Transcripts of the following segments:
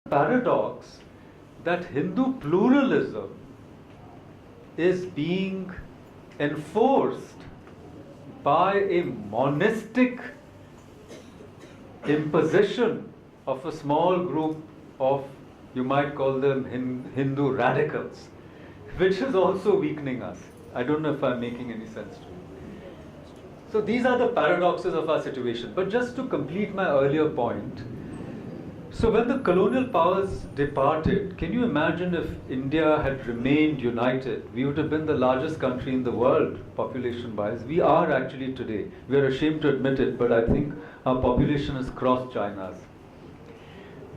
paradox that Hindu pluralism is being enforced by a monistic imposition of a small group of, you might call them Hindu radicals, which is also weakening us. I don't know if I'm making any sense to you. So these are the paradoxes of our situation. But just to complete my earlier point, so when the colonial powers departed, can you imagine if India had remained united? We would have been the largest country in the world, population-wise. We are actually today. We are ashamed to admit it, but I think our population has crossed China's.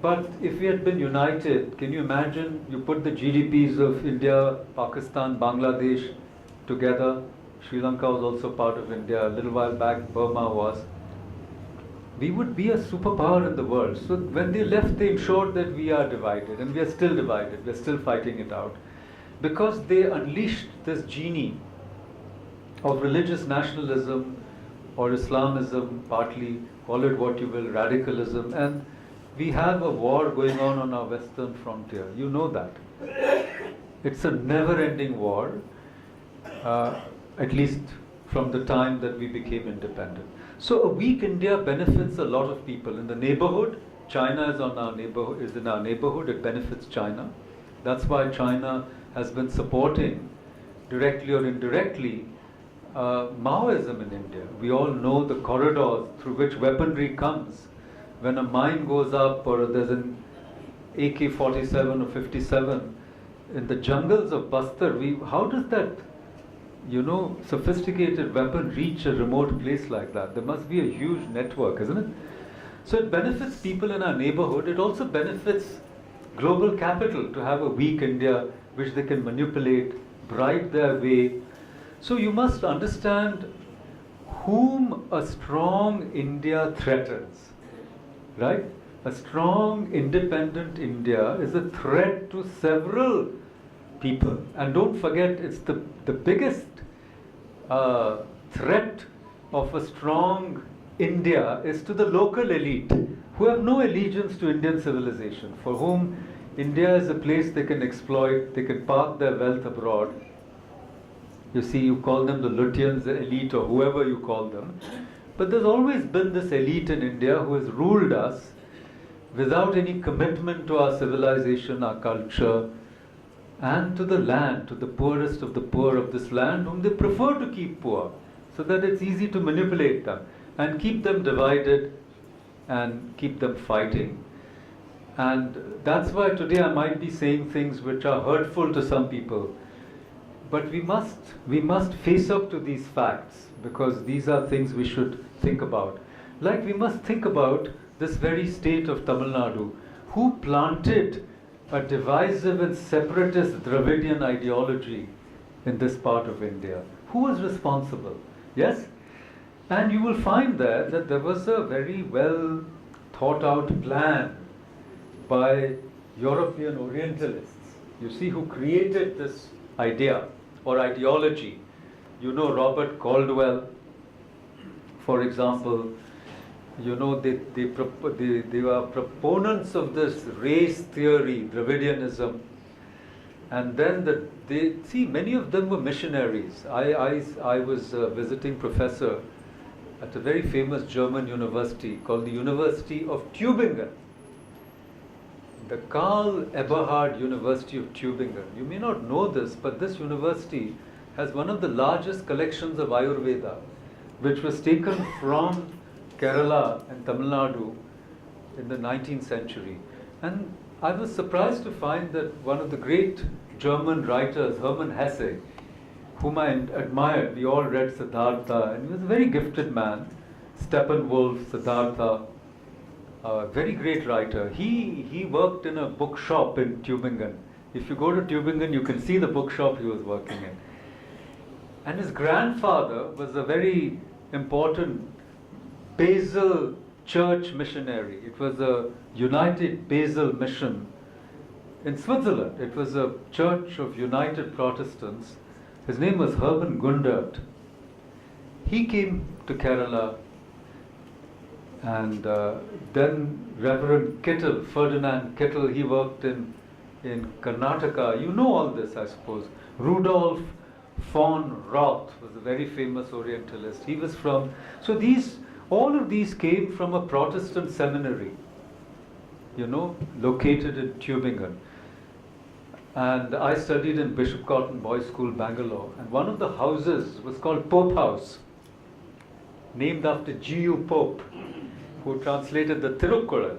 But if we had been united, can you imagine you put the GDPs of India, Pakistan, Bangladesh together? Sri Lanka was also part of India. A little while back, Burma was. We would be a superpower in the world. So when they left, they ensured that we are divided, and we are still divided. We are still fighting it out. Because they unleashed this genie of religious nationalism or Islamism, partly, call it what you will, radicalism, and we have a war going on our western frontier. You know that. It's a never-ending war, at least from the time that we became independent. So a weak India benefits a lot of people. In the neighborhood, China is in our neighborhood, it benefits China. That's why China has been supporting, directly or indirectly, Maoism in India. We all know the corridors through which weaponry comes. When a mine goes up or there's an AK-47 or 57 in the jungles of Bastar, how does that sophisticated weapon reach a remote place like that? There must be a huge network, isn't it? So it benefits people in our neighborhood. It also benefits global capital to have a weak India which they can manipulate, bribe their way. So you must understand whom a strong India threatens, right? A strong, independent India is a threat to several people. And don't forget, it's the biggest threat of a strong India is to the local elite who have no allegiance to Indian civilization, for whom India is a place they can exploit, they can park their wealth abroad. You see, you call them the Lutyens, the elite, or whoever you call them. But there's always been this elite in India who has ruled us without any commitment to our civilization, our culture, and to the land, to the poorest of the poor of this land, whom they prefer to keep poor, so that it's easy to manipulate them and keep them divided and keep them fighting. And that's why today I might be saying things which are hurtful to some people. But we must face up to these facts, because these are things we should think about. Like we must think about this very state of Tamil Nadu. Who planted a divisive and separatist Dravidian ideology in this part of India? Who was responsible? Yes? And you will find there that there was a very well thought out plan by European Orientalists, you see, who created this idea or ideology. You know Robert Caldwell, for example. You know, they were proponents of this race theory, Dravidianism, and then many of them were missionaries. I was a visiting professor at a very famous German university called the University of Tübingen, the Karl Eberhard University of Tübingen. You may not know this, but this university has one of the largest collections of Ayurveda, which was taken from Kerala and Tamil Nadu in the 19th century. And I was surprised to find that one of the great German writers, Hermann Hesse, whom I admired, we all read Siddhartha, and he was a very gifted man, Steppenwolf, Siddhartha, a very great writer. He worked in a bookshop in Tübingen. If you go to Tübingen, you can see the bookshop he was working in. And his grandfather was a very important Basel church missionary. It was a United Basel Mission in Switzerland. It was a church of United Protestants. His name was Hermann Gundert. He came to Kerala And then Reverend Kittle, Ferdinand Kittle, he worked in Karnataka. You know all this, I suppose. Rudolf von Roth was a very famous Orientalist. He was from, so all of these came from a Protestant seminary, located in Tübingen. And I studied in Bishop Cotton Boys' School, Bangalore. And one of the houses was called Pope House, named after G.U. Pope, who translated the Tirukkural.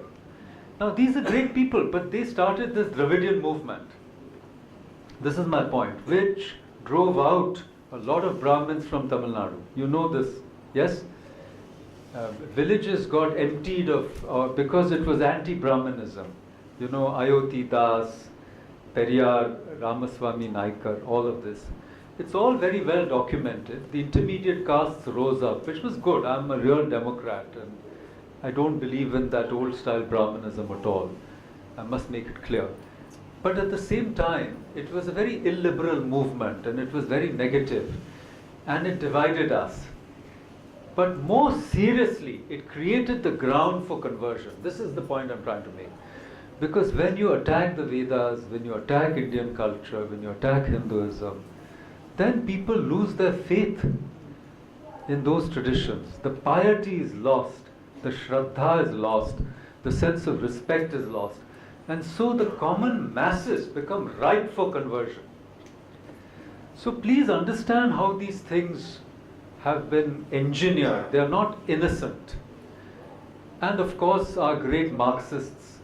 Now these are great people, but they started this Dravidian movement. This is my point, which drove out a lot of Brahmins from Tamil Nadu. You know this, yes? Villages got emptied of, because it was anti-Brahmanism. Ayoti Das, Periyar, Ramaswamy Naikar, all of this. It's all very well documented. The intermediate castes rose up, which was good. I'm a real Democrat and I don't believe in that old style Brahmanism at all. I must make it clear. But at the same time, it was a very illiberal movement and it was very negative and it divided us. But more seriously, it created the ground for conversion. This is the point I'm trying to make. Because when you attack the Vedas, when you attack Indian culture, when you attack Hinduism, then people lose their faith in those traditions. The piety is lost, the Shraddha is lost, the sense of respect is lost. And so the common masses become ripe for conversion. So please understand how these things have been engineered. They are not innocent. And of course, our great Marxists,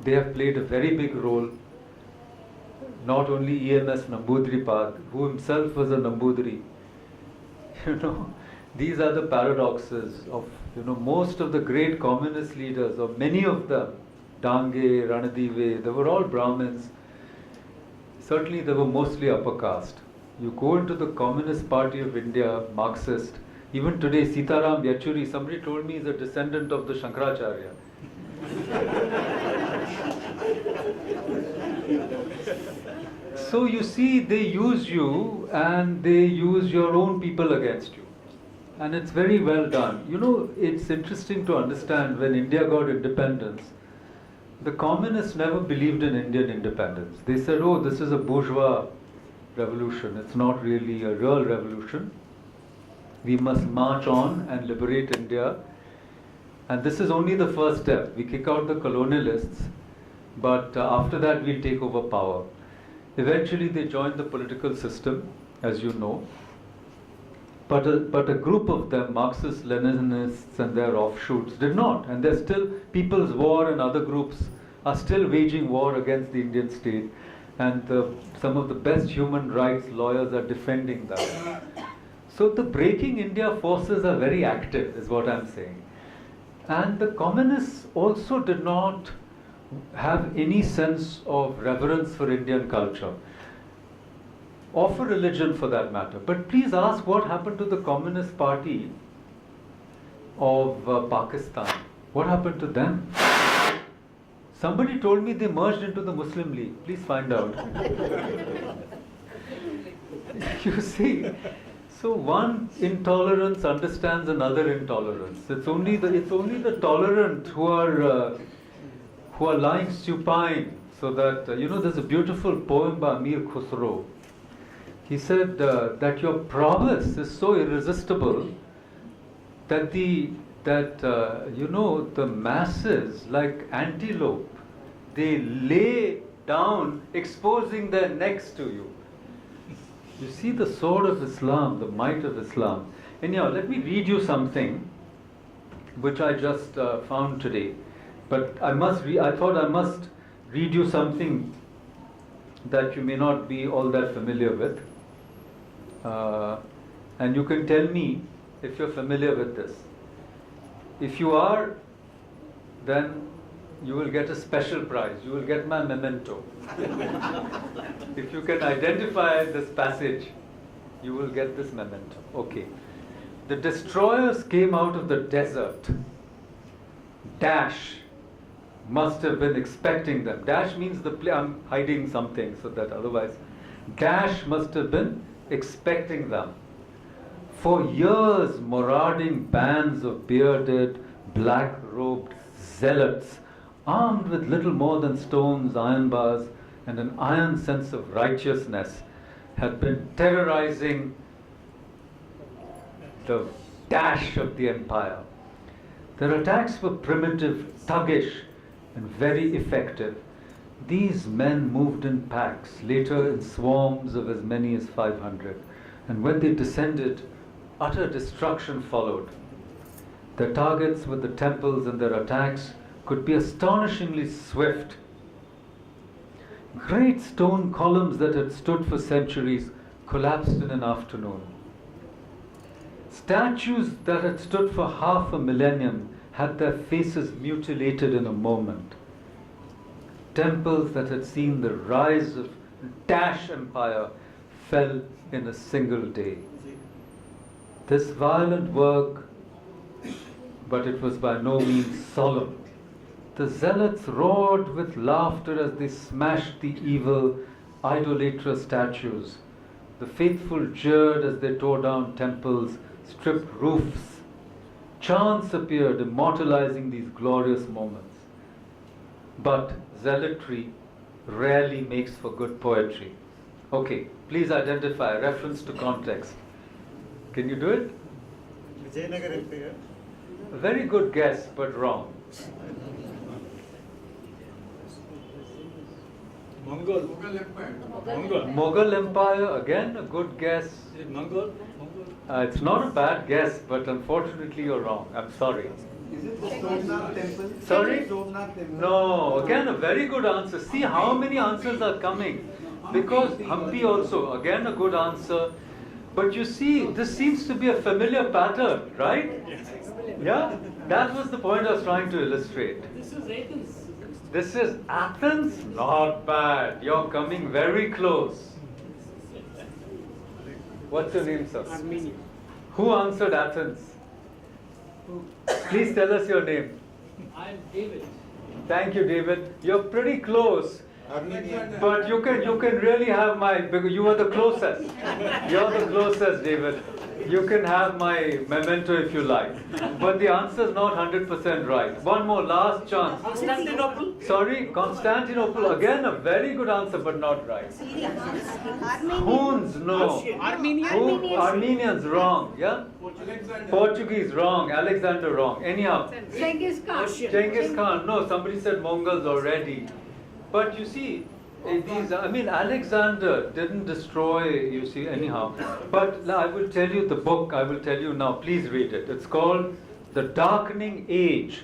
they have played a very big role. Not only EMS Nambudripad, who himself was a Nambudri. These are the paradoxes of, most of the great communist leaders, or many of them, Dange, Ranadive, they were all Brahmins. Certainly they were mostly upper caste. You go into the Communist Party of India, Marxist, even today Sitaram Yechuri, somebody told me, is a descendant of the Shankaracharya. So you see, they use you and they use your own people against you. And it's very well done. It's interesting to understand when India got independence, the communists never believed in Indian independence. They said, oh, this is a bourgeois revolution. It's not really a real revolution. We must march on and liberate India. And this is only the first step. We kick out the colonialists, but after that we'll take over power. Eventually they joined the political system, as you know. But a group of them, Marxist Leninists and their offshoots, did not. And there's still People's War and other groups are still waging war against the Indian state. And some of the best human rights lawyers are defending that. So the Breaking India forces are very active, is what I'm saying. And the communists also did not have any sense of reverence for Indian culture, or for religion for that matter. But please ask what happened to the Communist Party of Pakistan. What happened to them? Somebody told me they merged into the Muslim League. Please find out. You see, so one intolerance understands another intolerance. It's only the tolerant who are lying supine. So that there's a beautiful poem by Amir Khusro. He said that your prowess is so irresistible that the masses, like antelope, they lay down, exposing their necks to you. You see the sword of Islam, the might of Islam. Anyhow, let me read you something which I just found today. But I thought I must read you something that you may not be all that familiar with. And you can tell me if you're familiar with this. If you are, then you will get a special prize. You will get my memento. If you can identify this passage, you will get this memento. Okay. The destroyers came out of the desert. Dash must have been expecting them. Dash means I'm hiding something so that otherwise. Dash must have been expecting them. For years, marauding bands of bearded, black-robed zealots, armed with little more than stones, iron bars, and an iron sense of righteousness, had been terrorizing the dash of the empire. Their attacks were primitive, thuggish, and very effective. These men moved in packs, later in swarms of as many as 500, and when they descended, utter destruction followed. Their targets with the temples and their attacks could be astonishingly swift. Great stone columns that had stood for centuries collapsed in an afternoon. Statues that had stood for half a millennium had their faces mutilated in a moment. Temples that had seen the rise of Dash Empire fell in a single day. This violent work, but it was by no means solemn. The zealots roared with laughter as they smashed the evil, idolatrous statues. The faithful jeered as they tore down temples, stripped roofs. Chants appeared, immortalizing these glorious moments. But zealotry rarely makes for good poetry. Okay, please identify, reference to context. Can you do it? A very good guess, but wrong. Mughal Empire, again a good guess. It's not a bad guess, but unfortunately you're wrong. I'm sorry. Is it the Somnath temple? Sorry? Somnath temple? No, again a very good answer. See how many answers are coming. Because Hampi also, again a good answer. But you see, this seems to be a familiar pattern, right? Yeah? That was the point I was trying to illustrate. This is Athens. This is Athens? Not bad. You're coming very close. What's your name, sir? Armenia. Who answered Athens? Please tell us your name. I'm David. Thank you, David. You're pretty close. Armenian. But you can really have my, because you are the closest. You're the closest, David. You can have my memento if you like. But the answer is not 100% right. One more, last chance. Constantinople. Sorry, Constantinople. Again, a very good answer, but not right. Huns, no. Armenia. Who? Armenians, wrong. Yeah? Portuguese, wrong. Alexander, wrong. Anyhow. Genghis Khan. Genghis Khan. No, somebody said Mongols already. But you see, Alexander didn't destroy, you see, anyhow. But I will tell you the book, I will tell you now, please read it. It's called The Darkening Age,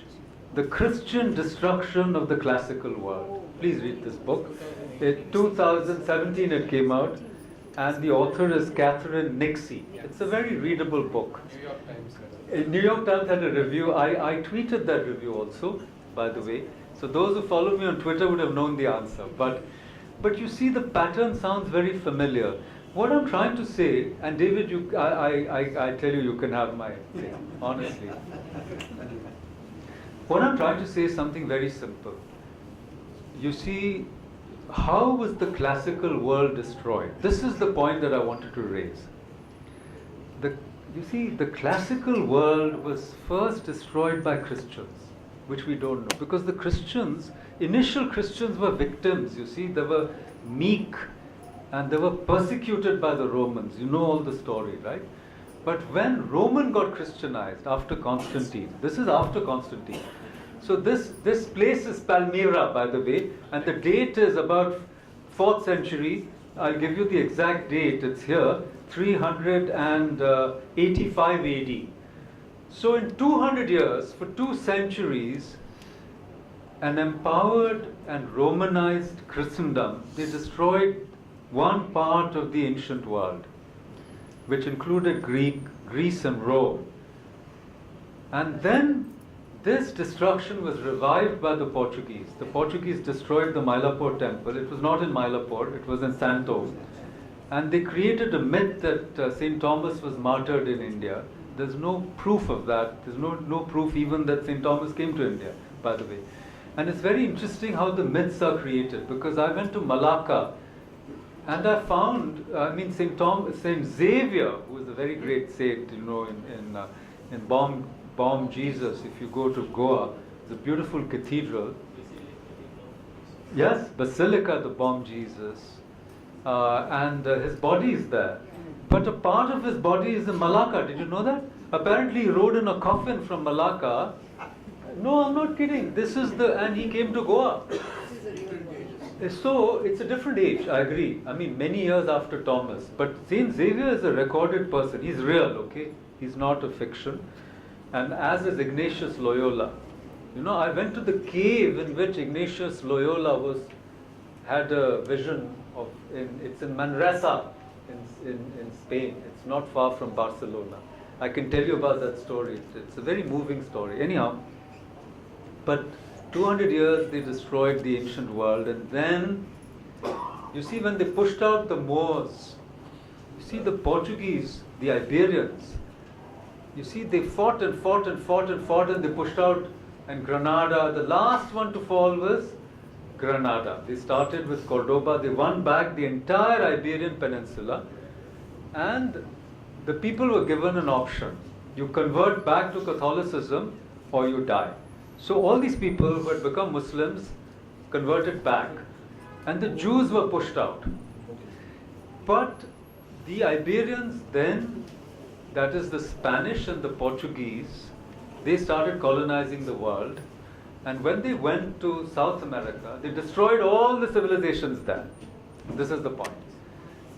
The Christian Destruction of the Classical World. Please read this book. In 2017 it came out, and the author is Catherine Nixie. It's a very readable book. New York Times had a review. I tweeted that review also, by the way. So those who follow me on Twitter would have known the answer. But you see, the pattern sounds very familiar. What I'm trying to say, and David, I tell you, you can have my thing, honestly. What I'm trying to say is something very simple. You see, how was the classical world destroyed? This is the point that I wanted to raise. You see, the classical world was first destroyed by Christians, which we don't know. Because the Christians, initial Christians were victims, you see. They were meek and they were persecuted by the Romans. You know all the story, right? But when Roman got Christianized after Constantine, this is after Constantine. So this place is Palmyra, by the way, and the date is about 4th century. I'll give you the exact date. It's here, 385 AD. So in 200 years, for 2 centuries, an empowered and Romanized Christendom, they destroyed one part of the ancient world, which included Greece and Rome. And then this destruction was revived by the Portuguese. The Portuguese destroyed the Mylapore temple. It was not in Mylapore, it was in Santo. And they created a myth that St. Thomas was martyred in India. There's no proof of that. There's no proof even that St. Thomas came to India, by the way. And it's very interesting how the myths are created, because I went to Malacca And I found, Saint Xavier, who is a very great saint, in Bomb Jesus. If you go to Goa, it's a beautiful cathedral. Yes, Basilica, the Bomb Jesus, and his body is there. But a part of his body is in Malacca. Did you know that? Apparently, he rode in a coffin from Malacca. No, I'm not kidding. And he came to Goa. So it's a different age, I agree. I mean, many years after Thomas. But Saint Xavier is a recorded person. He's real, okay? He's not a fiction. And as is Ignatius Loyola. I went to the cave in which Ignatius Loyola had a vision of. It's in Manresa, in Spain. It's not far from Barcelona. I can tell you about that story. It's a very moving story. Anyhow, but 200 years they destroyed the ancient world, and then you see when they pushed out the Moors, you see the Portuguese, the Iberians, you see they fought and fought and fought and fought, and they pushed out, and Granada, the last one to fall was Granada. They started with Cordoba, they won back the entire Iberian Peninsula, and the people were given an option. You convert back to Catholicism or you die. So all these people who had become Muslims converted back, and the Jews were pushed out. But the Iberians then, that is the Spanish and the Portuguese, they started colonizing the world. And when they went to South America, they destroyed all the civilizations there. This is the point.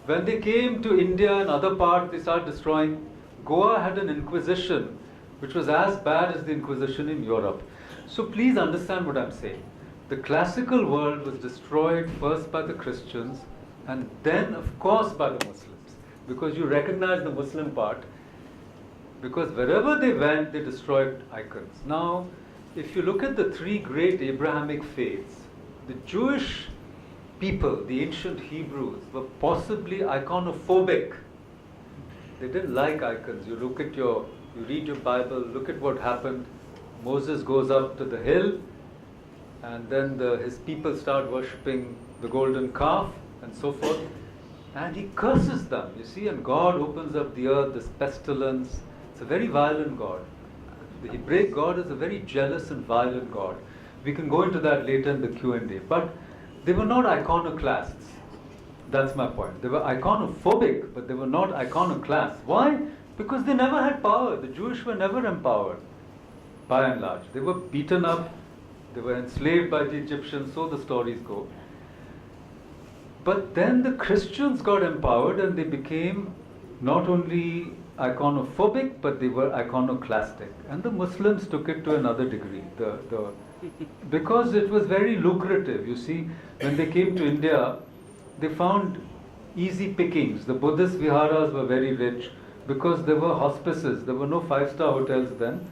When they came to India and other parts, they started destroying. Goa had an inquisition which was as bad as the inquisition in Europe. So please understand what I'm saying. The classical world was destroyed first by the Christians and then, of course, by the Muslims. Because you recognize the Muslim part. Because wherever they went, they destroyed icons. Now, if you look at the three great Abrahamic faiths, the Jewish people, the ancient Hebrews, were possibly iconophobic. They didn't like icons. You read your Bible, look at what happened. Moses goes up to the hill, and then his people start worshipping the golden calf and so forth. And he curses them, you see, and God opens up the earth, this pestilence. It's a very violent God. The Hebraic God is a very jealous and violent God. We can go into that later in the Q&A. But they were not iconoclasts. That's my point. They were iconophobic, but they were not iconoclasts. Why? Because they never had power. The Jewish were never empowered, by and large. They were beaten up, they were enslaved by the Egyptians, so the stories go. But then the Christians got empowered and they became not only iconophobic, but they were iconoclastic. And the Muslims took it to another degree. Because it was very lucrative. You see, when they came to India, they found easy pickings. The Buddhist viharas were very rich because there were hospices. There were no five-star hotels then.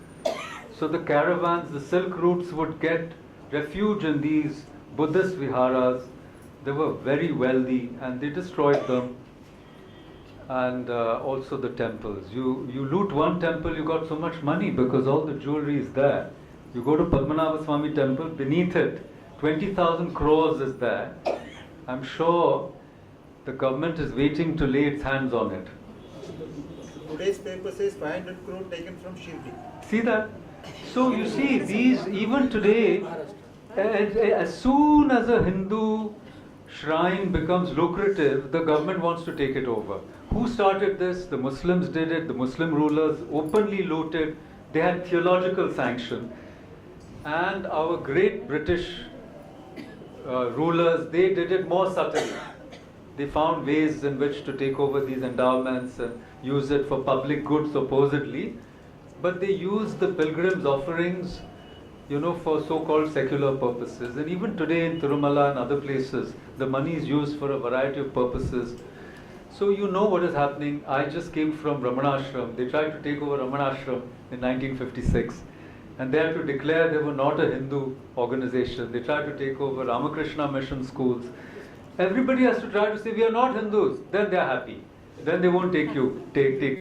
So the caravans, the silk routes would get refuge in these Buddhist viharas. They were very wealthy and they destroyed them. And also the temples. You loot one temple, you got so much money because all the jewelry is there. You go to Padmanabha Swami temple, beneath it, 20,000 crores is there. I'm sure the government is waiting to lay its hands on it. Today's paper says 500 crore taken from Shri. See that? So you see, these, even today, as soon as a Hindu shrine becomes lucrative, the government wants to take it over. Who started this? The Muslims did it. The Muslim rulers openly looted. They had theological sanction. And our great British rulers, they did it more subtly. They found ways in which to take over these endowments and use it for public good, supposedly. But they used the pilgrims' offerings, for so-called secular purposes. And even today in Tirumala and other places, the money is used for a variety of purposes. So you know what is happening. I just came from Ramanashram. They tried to take over Ramanashram in 1956. And they had to declare they were not a Hindu organization. They tried to take over Ramakrishnan mission schools. Everybody has to try to say, we are not Hindus. Then they are happy. Then they won't take